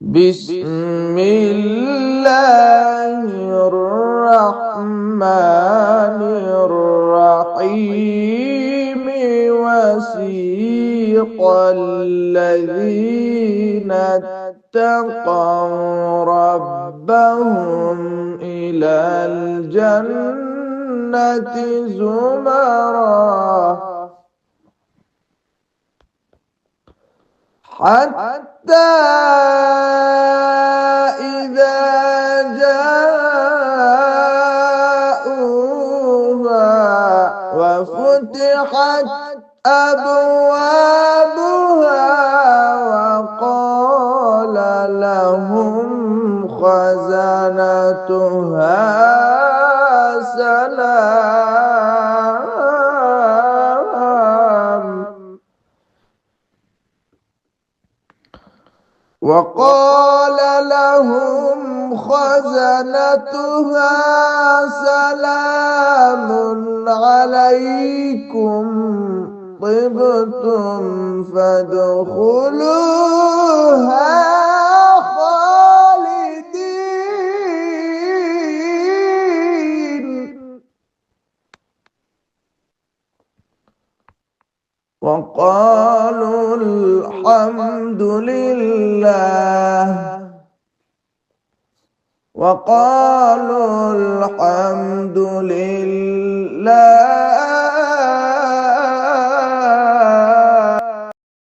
بسم الله الرحمن الرحيم. وسيق الذين اتقوا ربهم إلى الجنة زمرا حتى إذا جاءوها وفتحت أبوابها وقال لهم خزنتها سلام عليكم طبتم فادخلوها خالدين. وقالوا الحمد لله